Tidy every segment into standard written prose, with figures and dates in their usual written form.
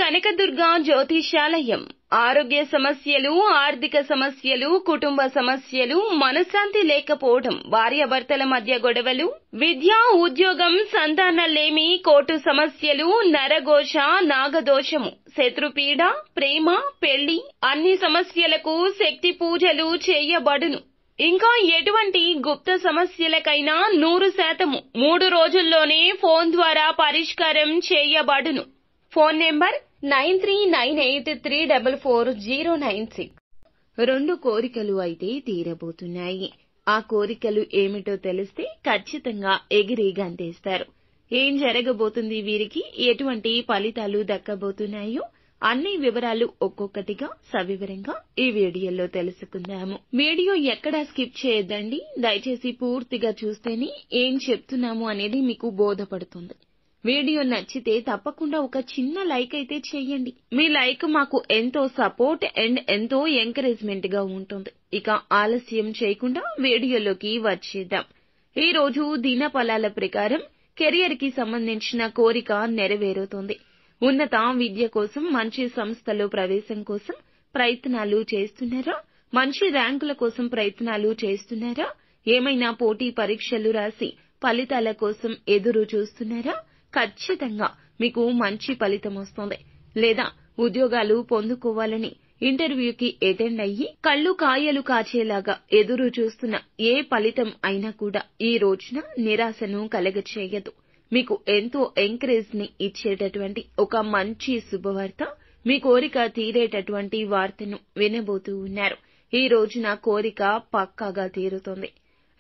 కనకదుర్గ జ్యోతిషాలయం ఆరోగ్య సమస్యలు, ఆర్థిక సమస్యలు, కుటుంబ సమస్యలు, మనశ్శాంతి లేకపోవడం, భార్యాభర్తల మధ్య గొడవలు, విద్య, ఉద్యోగం, సంతానలేమి, కోర్టు సమస్యలు, నరఘోష, నాగదోషము, శత్రుపీడ, ప్రేమ, పెళ్లి అన్ని సమస్యలకు శక్తి పూజలు చేయబడును. ఇంకా ఎటువంటి గుప్త సమస్యలకైనా 100% 3 రోజుల్లోనే ఫోన్ ద్వారా పరిష్కారం చేయబడును. Phone number 9398344096. 2 కోరికలు అయితే తీరబోతున్నాయి. ఆ కోరికలు ఏమిటో తెలిస్తే ఖచ్చితంగా ఎగిరి గంతేస్తారు. ఏం జరగబోతుంది, వీరికి ఎటువంటి ఫలితాలు దక్కబోతున్నాయో అన్ని వివరాలు ఒక్కొక్కటిగా సవివరంగా ఈ వీడియోలో తెలుసుకుందాము. వీడియో ఎక్కడా స్కిప్ చేయొద్దండి. దయచేసి పూర్తిగా చూస్తేనే ఏం చెప్తున్నాము అనేది మీకు బోధపడుతుంది. వీడియో నచ్చితే తప్పకుండా ఒక చిన్న లైక్ అయితే చేయండి. మీ లైక్ మాకు ఎంతో సపోర్ట్ అండ్ ఎంతో ఎంకరేజ్మెంట్ గా ఉంటుంది. ఇక ఆలస్యం చేయకుండా వీడియోలోకి వచ్చేద్దాం. ఈ రోజు దినఫలాల ప్రకారం కెరియర్ కి సంబంధించిన కోరిక నెరవేరుతుంది. ఉన్నత విద్య కోసం, మంచి సంస్థలో ప్రవేశం కోసం ప్రయత్నాలు చేస్తున్నారా? మంచి ర్యాంకుల కోసం ప్రయత్నాలు చేస్తున్నారా? ఏమైనా పోటీ పరీక్షలు రాసి ఫలితాల కోసం ఎదురు చూస్తున్నారా? ఖచ్చితంగా మీకు మంచి ఫలితం వస్తుంది. లేదా ఉద్యోగాలు పొందుకోవాలని ఇంటర్వ్యూకి అటెండ్ అయ్యి కళ్ళు కాయలు కాచేలాగా ఎదురు చూస్తున్న ఏ ఫలితం అయినా కూడా ఈ రోజున నిరాశను కలగచేయదు. మీకు ఎంతో ఎంకరేజ్ ని ఇచ్చేటటువంటి ఒక మంచి శుభవార్త, మీ కోరిక తీరేటటువంటి వార్తను వినబోతూ ఉన్నారు. ఈ రోజున కోరిక పక్కాగా తీరుతుంది.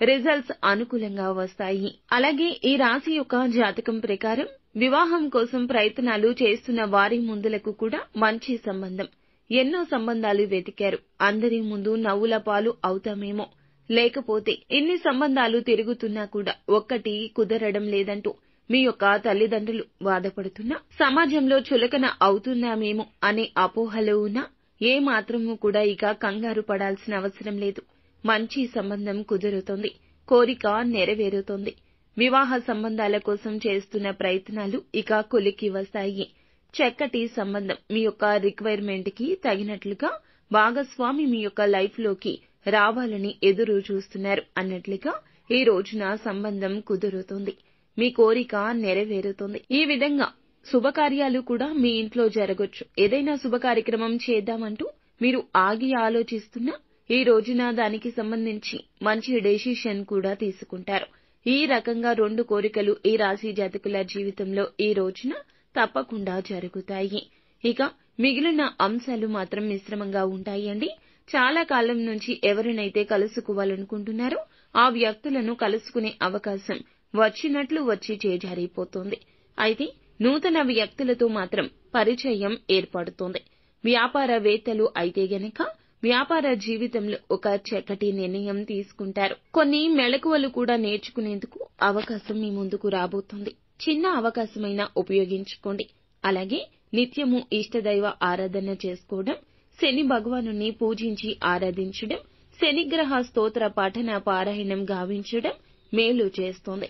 రిజల్ట్స్ అనుకూలంగా వస్తాయి. అలాగే ఈ రాశి యొక్క జాతకం ప్రకారం వివాహం కోసం ప్రయత్నాలు చేస్తున్న వారి ముందులకు కూడా మంచి సంబంధం. ఎన్నో సంబంధాలు వెతికారు. అందరి ముందు నవ్వుల పాలు అవుతామేమో, లేకపోతే ఇన్ని సంబంధాలు తిరుగుతున్నా కూడా ఒక్కటి కుదరడం లేదంటూ మీ యొక్క తల్లిదండ్రులు బాధపడుతున్నా, సమాజంలో చులకన అవుతున్నామేమో అనే అపోహలో ఉన్నా ఏ మాత్రమూ కూడా ఇక కంగారు పడాల్సిన అవసరం లేదు. మంచి సంబంధం కుదురుతుంది. కోరిక నెరవేరుతుంది. వివాహ సంబంధాల కోసం చేస్తున్న ప్రయత్నాలు ఇక కొలికి వస్తాయి. చక్కటి సంబంధం మీ యొక్క రిక్వైర్మెంట్ కి తగినట్లుగా భాగస్వామి మీ యొక్క లైఫ్ లోకి రావాలని ఎదురు చూస్తున్నారు అన్నట్లుగా ఈ రోజున సంబంధం కుదురుతుంది. మీ కోరిక నెరవేరుతుంది. ఈ విధంగా శుభకార్యాలు కూడా మీ ఇంట్లో జరగొచ్చు. ఏదైనా శుభ కార్యక్రమం చేద్దామంటూ మీరు ఆగి ఆలోచిస్తున్నా ఈ రోజున దానికి సంబంధించి మంచి డెసిషన్ కూడా తీసుకుంటారు. ఈ రకంగా 2 కోరికలు ఈ రాశి జాతకుల జీవితంలో ఈ రోజున తప్పకుండా జరుగుతాయి. ఇక మిగిలిన అంశాలు మాత్రం మిశ్రమంగా ఉంటాయండి. చాలా కాలం నుంచి ఎవరినైతే కలుసుకోవాలనుకుంటున్నారో ఆ వ్యక్తులను కలుసుకునే అవకాశం వచ్చినట్లు వచ్చి చేజారిపోతుంది. అయితే నూతన వ్యక్తులతో మాత్రం పరిచయం ఏర్పడుతుంది. వ్యాపారవేత్తలు అయితే గనక వ్యాపార జీవితంలో ఒక చక్కటి నిర్ణయం తీసుకుంటారు. కొన్ని మెళకువలు కూడా నేర్చుకునేందుకు అవకాశం మీ ముందుకు రాబోతుంది. చిన్న అవకాశమైనా ఉపయోగించుకోండి. అలాగే నిత్యము ఇష్టదైవ ఆరాధన చేసుకోవడం, శని భగవానుని పూజించి ఆరాధించడం, శనిగ్రహ స్తోత్ర పఠన పారాయణం గావించడం మేలు చేస్తుంది.